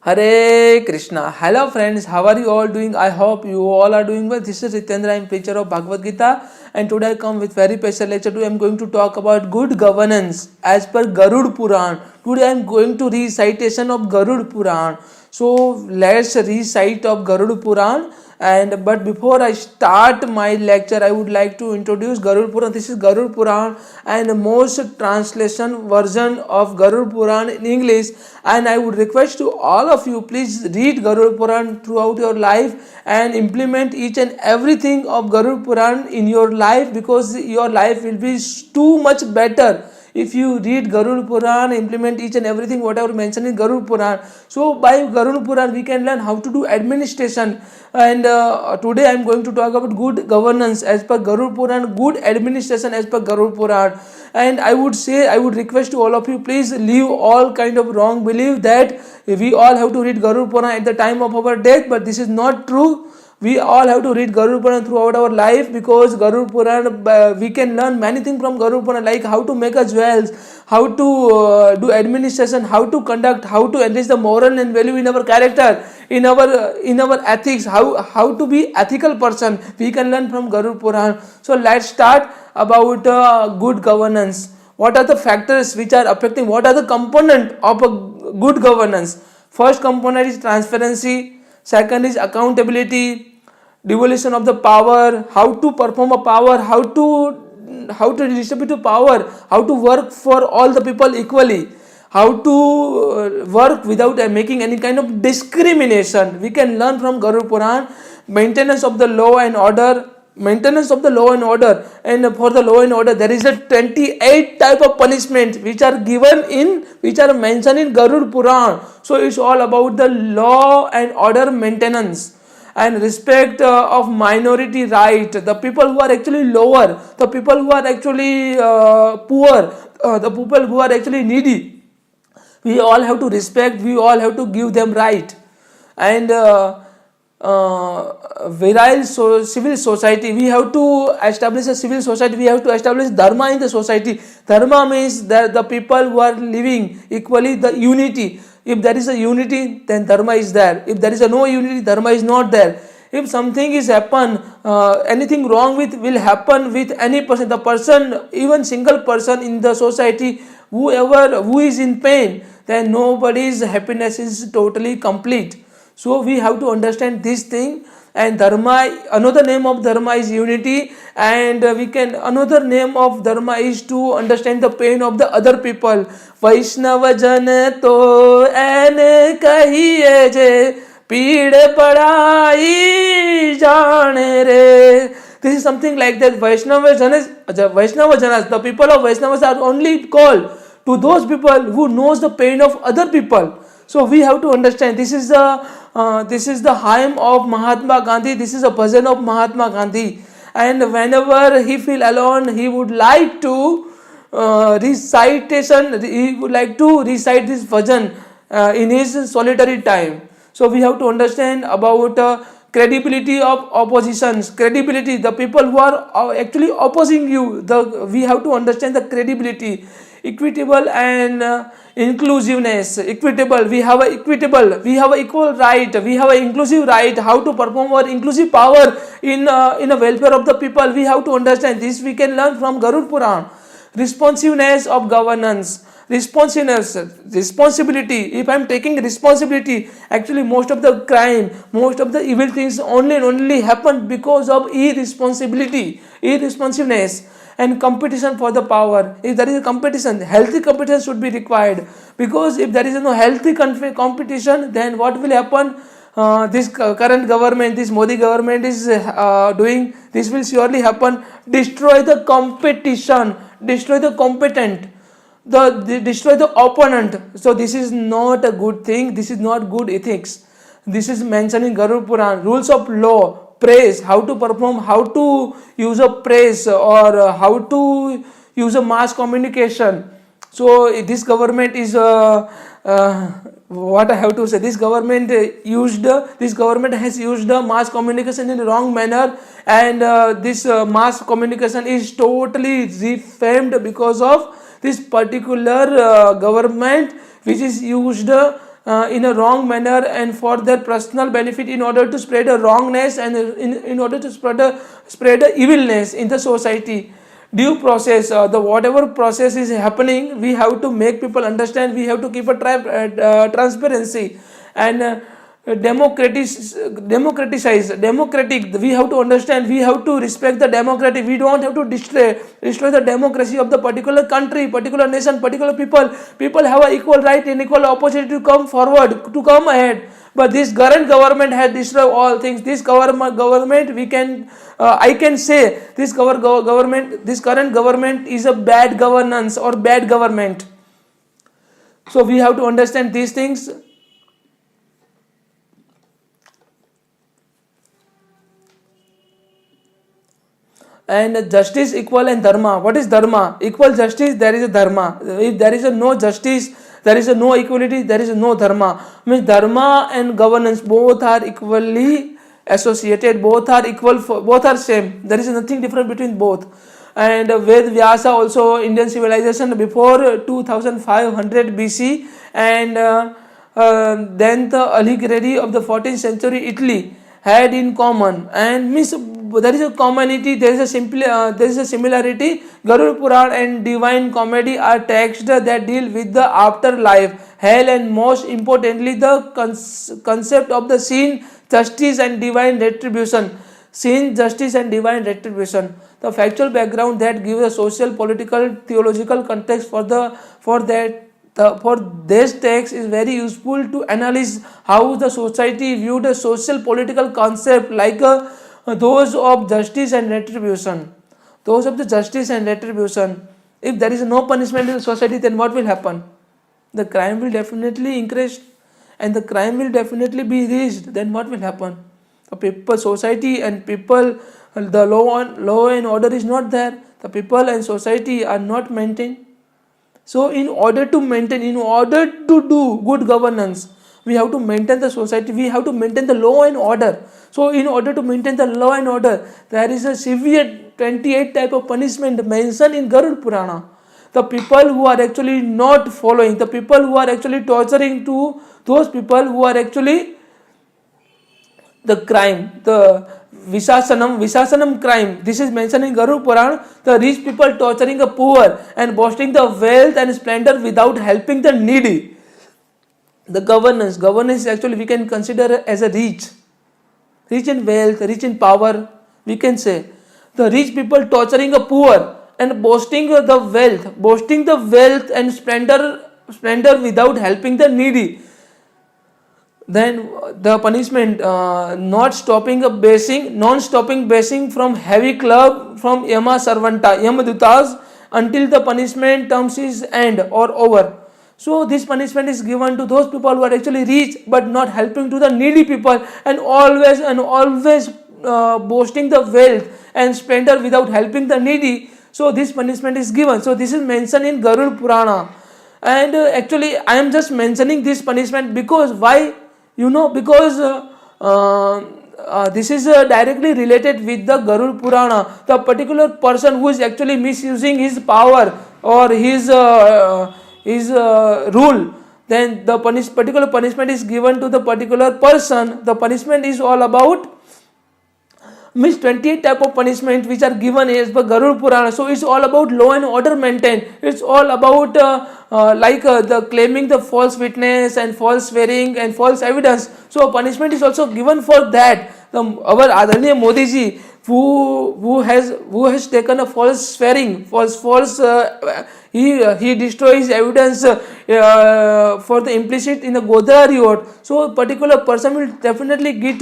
Hare Krishna. Hello friends, how are you all doing? I hope you all are doing well. This is Ritendra, I am preacher of Bhagavad Gita, and today I come with very special lecture. Today I am going to talk about good governance as per Garuda Puran. Today I am going to recitation of Garuda Puran. So let's recite of Garuda Puran. But before I start my lecture, I would like to introduce Garuda Puran. This is Garuda Puran and most translation version of Garuda Puran in English. And I would request to all of you, please read Garuda Puran throughout your life and implement each and everything of Garuda Puran in your life, because your life will be too much better if you read Garuda Puran, implement each and everything whatever mentioned in Garuda Puran. So by Garuda Puran we can learn how to do administration, and today I am going to talk about good governance as per Garuda Puran, good administration as per Garuda Puran. And I would request to all of you, please leave all kind of wrong belief that we all have to read Garuda Puran at the time of our death, but this is not true. We all have to read Garuda Puran throughout our life, because Garuda Puran, we can learn many things from Garuda Puran, like how to make a jewels, how to do administration, how to conduct, how to enrich the moral and value in our character, in our ethics, how to be ethical person. We can learn from Garuda Puran. So let's start about good governance. What are the factors which are affecting? What are the component of a good governance? First component is transparency. Second is accountability, devolution of the power, how to perform a power, how to distribute the power, how to work for all the people equally, how to work without making any kind of discrimination. We can learn from Garuda Puran. Maintenance of the law and order. Maintenance of the law and order, and for the law and order there is a 28 type of punishment which are mentioned in Garuda Puran. So it's all about the law and order maintenance and respect of minority right, the people who are actually lower, the people who are actually poor, the people who are actually needy. We all have to respect, we all have to give them right. And virile civil society, we have to establish a civil society, we have to establish dharma in the society. Dharma means that the people who are living equally, the unity. If there is a unity, then dharma is there. If there is a no unity, dharma is not there. If something is happen, anything wrong will happen with any person, the person, even single person in the society, who is in pain, then nobody's happiness is totally complete. So we have to understand this thing. And dharma, another name of dharma is unity, and another name of dharma is to understand the pain of the other people. Vaishnava jan to aine kahiye je peed padai jane re. This is something like that. Vaishnava janas, the people of Vaishnavas are only called to those people who knows the pain of other people. So we have to understand, this is the hymn of Mahatma Gandhi, this is a bhajan of Mahatma Gandhi. And whenever he feel alone, he would like to recite this bhajan in his solitary time. So we have to understand about credibility of oppositions, credibility, the people who are actually opposing you, we have to understand the credibility. Equitable and inclusiveness. Equitable, we have a equal right, we have an inclusive right, how to perform our inclusive power in a welfare of the people. We have to understand this, we can learn from Garuda Puran. Responsiveness of governance. Responsibility. If I am taking responsibility, actually most of the crime, most of the evil things only happen because of irresponsiveness. And competition for the power. If there is a competition, healthy competition should be required, because if there is no healthy competition, then what will happen? This current government, this Modi government is doing, this will surely happen. Destroy the competition, destroy the competent, destroy the opponent. So this is not a good thing, this is not good ethics. This is mentioned in Garuda Puran. Rules of law. Praise, how to perform, how to use a praise, or how to use a mass communication. So this government is what I have to say, this government has used the mass communication in a wrong manner, and this mass communication is totally refamed because of this particular government, which is used in a wrong manner and for their personal benefit, in order to spread a wrongness and in order to spread a evilness in the society. Due process, the whatever process is happening, we have to make people understand, we have to keep a transparency and democratic, we have to understand, we have to respect the democratic, we don't have to destroy the democracy of the particular country, particular nation, particular people have an equal right and equal opportunity to come forward, to come ahead. But this current government has destroyed all things. This government, we can I can say this government, this current government is a bad governance or bad government. So we have to understand these things. And justice, equal, and dharma. What is dharma? Equal justice, there is a dharma. If there is no justice, there is no equality, there is no dharma. Means dharma and governance both are equally associated, both are equal, both are same. There is nothing different between both. And Ved Vyasa also, Indian civilization before 2500 BC, and then the Aligheri of the 14th century Italy had in common, and means there is a commonality, there is a similarity. Garuda Puran and Divine Comedy are texts that deal with the afterlife, hell, and most importantly the concept of the sin, justice, and divine retribution. Sin, justice, and divine retribution. The factual background that gives a social, political, theological context for this text is very useful to analyze how the society viewed a social political concept like those of justice and retribution. Those of the justice and retribution. If there is no punishment in the society, then what will happen? The crime will definitely increase and the crime will definitely be reached. Then what will happen? The people, society and people, the law and order is not there. The people and society are not maintained. So in order to do good governance, we have to maintain the society, we have to maintain the law and order. So in order to maintain the law and order, there is a severe 28 type of punishment mentioned in Garuda Purana. The people who are actually not following, the people who are actually torturing to those people who are actually the crime, the Visasanam crime. This is mentioned in Garuda Puran. The rich people torturing the poor and boasting the wealth and splendor without helping the needy. The governance actually we can consider as a rich in wealth, rich in power. We can say the rich people torturing the poor and boasting the wealth and splendor without helping the needy. Then the punishment, non-stopping basing from heavy club from Yamadutas until the punishment terms is end or over. So this punishment is given to those people who are actually rich but not helping to the needy people and always boasting the wealth and splendor without helping the needy. So this punishment is given. So this is mentioned in Garuda Purana. And actually I am just mentioning this punishment because why? Because this is directly related with the Garuda Purana. The particular person who is actually misusing his power or his rule, then the particular punishment is given to the particular person. The punishment is all about 28 type of punishment which are given as per Garuda Purana. So it's all about law and order maintained. It's all about the claiming the false witness and false swearing and false evidence. So punishment is also given for that. Our Adharaniya Modi ji, who has taken a false swearing, he destroys evidence for the implicit in the Godhra reward. So a particular person will definitely get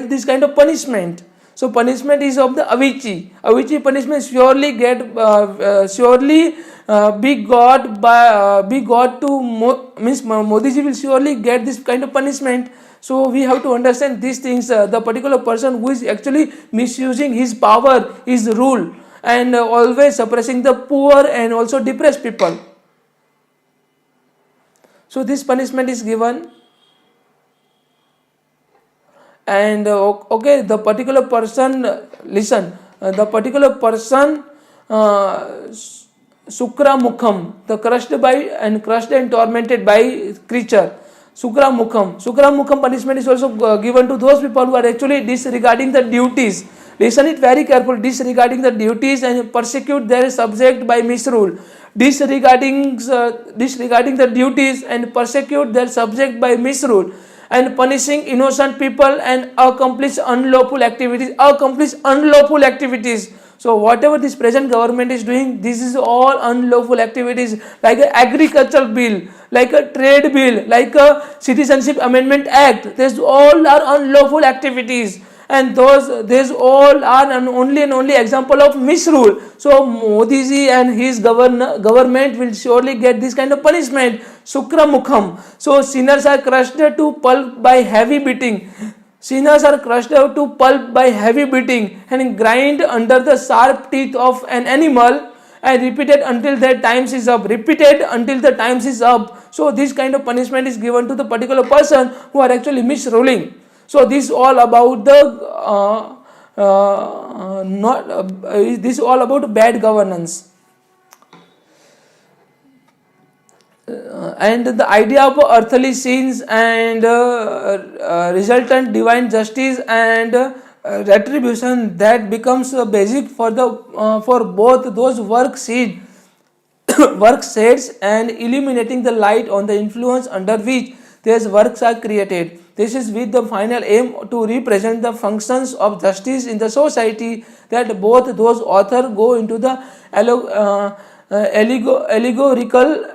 this kind of punishment. So punishment is of the Avichi. Avichi punishment surely be got to means Modi ji will surely get this kind of punishment. So we have to understand these things. The particular person who is actually misusing his power, his rule, and always suppressing the poor and also depressed people. So this punishment is given. And the particular person, listen, the particular person Sukra Mukham, the crushed and tormented by creature. Sukramukham punishment is also given to those people who are actually disregarding the duties. Listen it very carefully. Disregarding the duties and persecute their subject by misrule. Disregarding the duties and persecute their subject by misrule, and punishing innocent people and accomplish unlawful activities. So whatever this present government is doing, this is all unlawful activities, like a agricultural bill, like a trade bill, like a citizenship amendment act. These all are unlawful activities, and these all are an only example of misrule. So Modi ji and his government will surely get this kind of punishment. Sukramukham. So sinners are crushed to pulp by heavy beating. Sinners are crushed to pulp by heavy beating and grind under the sharp teeth of an animal, and repeated until their times is up. So this kind of punishment is given to the particular person who are actually misruling. So this all about this is all about bad governance. And the idea of earthly sins and resultant divine justice and retribution, that becomes basic for both those work shades and illuminating the light on the influence under which these works are created. This is with the final aim to represent the functions of justice in the society, that both those authors go into the allegorical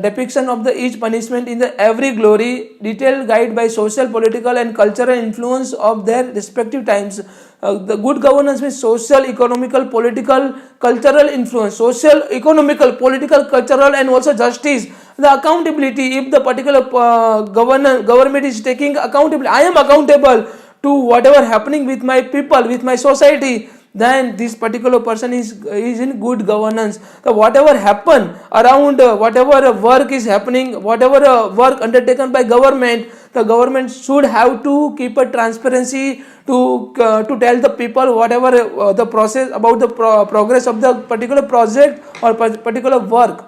depiction of the each punishment in the every glory, detailed guide by social, political and cultural influence of their respective times. The good governance means social, economical, political, cultural influence, social, economical, political, cultural and also justice. The accountability, if the particular government is taking accountability, I am accountable to whatever happening with my people, with my society, then this particular person is in good governance. So whatever happen around, whatever work is happening, whatever work undertaken by government, the government should have to keep a transparency to tell the people whatever the process about the progress of the particular project or particular work.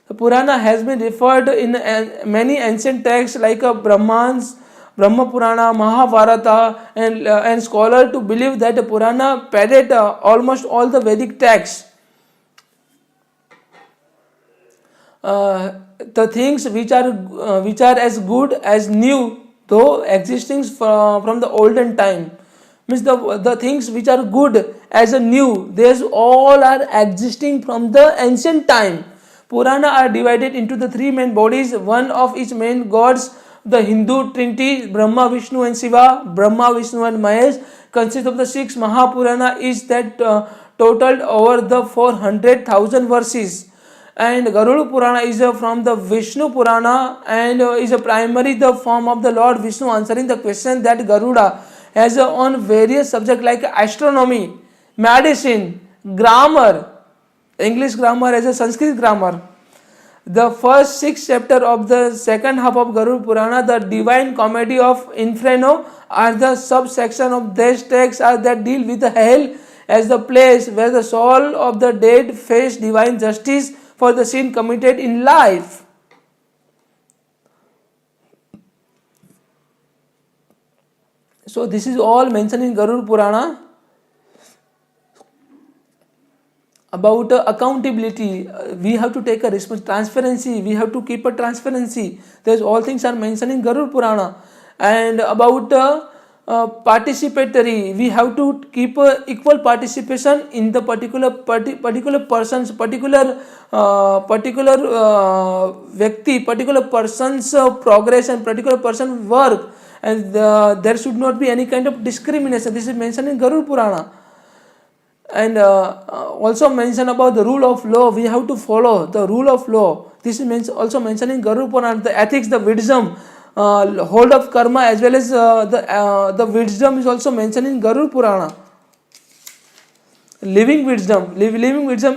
The Purana has been referred in many ancient texts like Brahma Purana, Mahabharata, and scholars to believe that the Purana parrot almost all the Vedic texts. The things which are as good as new, though existing from the olden time, means the things which are good as a new, these all are existing from the ancient time. Purana are divided into the three main bodies, one of each main gods. The Hindu trinity, Brahma, Vishnu and Shiva, Brahma, Vishnu and Mahesh, consists of the 6 Mahapurana, is that totaled over the 400,000 verses. And Garuda Purana is from the Vishnu Purana and is primarily the form of the Lord Vishnu answering the question that Garuda has on various subjects like astronomy, medicine, grammar, English grammar as a Sanskrit grammar. The first 6 chapters of the second half of Garuda Purana, the Divine Comedy of Inferno, are the subsection of these texts that deal with the hell as the place where the soul of the dead face divine justice for the sin committed in life. So this is all mentioned in Garuda Purana. About accountability, we have to take a transparency, we have to keep a transparency. These all things are mentioned in Garuda Purana. And about participatory, we have to keep equal participation in the particular person's, particular person's progress and particular person's work, and there should not be any kind of discrimination. This is mentioned in Garuda Purana. And also mention about the rule of law, we have to follow the rule of law. This is also mentioned in Garuda Purana. The ethics, the wisdom, hold of karma, as well as the wisdom is also mentioned in Garuda Purana. Living wisdom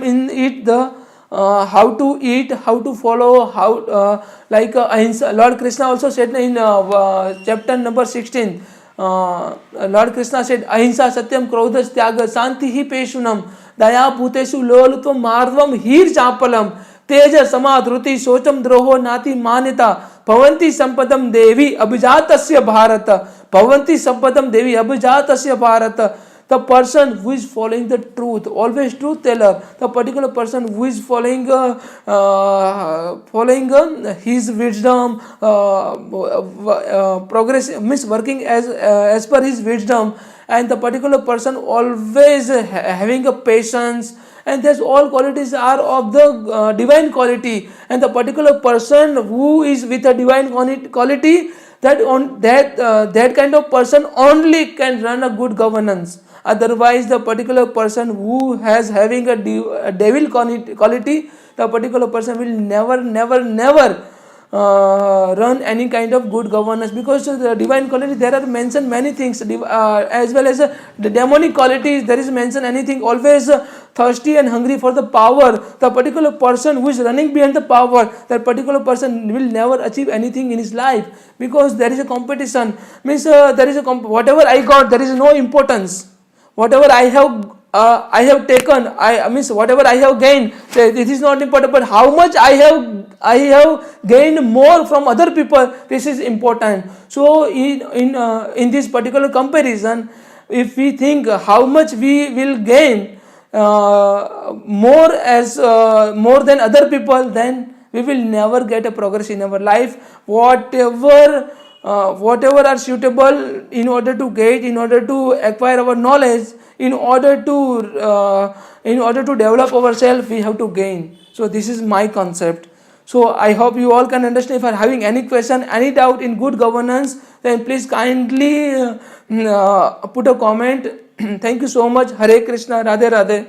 in it, the how to eat, how to follow, how like ahimsa. Lord Krishna also said in chapter number 16, Lord Krishna said, ahimsa satyam krodhas tyaga santi hi peshunam daya bhuteshu lolutvam marvam hir chapalam teja samadruti socham droho nati manyata Bhavanti sampadam devi abhijatasya bharata. Bhavanti sampadam devi abhijatasya bharata. The person who is following the truth, always truth teller, the particular person who is following his wisdom, progress means working as per his wisdom, and the particular person always having a patience, and these all qualities are of the divine quality. And the particular person who is with a divine quality, that kind of person only can run a good governance. Otherwise, the particular person who has having a devil quality, the particular person will never run any kind of good governance, because the divine quality there are mentioned many things, as well as the demonic qualities there is mentioned anything, always thirsty and hungry for the power. The particular person who is running behind the power, that particular person will never achieve anything in his life, because there is a competition, means there is whatever I got, there is no importance. Whatever I have taken, I means whatever I have gained, this is not important, but how much I have gained more from other people, this is important. So in this particular comparison, if we think how much we will gain more than other people, then we will never get a progress in our life. Whatever are suitable in order to get, in order to acquire our knowledge, in order to develop ourselves, we have to gain. So this is my concept. So I hope you all can understand. If you are having any question, any doubt in good governance, then please kindly put a comment. Thank you so much. Hare Krishna. Radhe Radhe.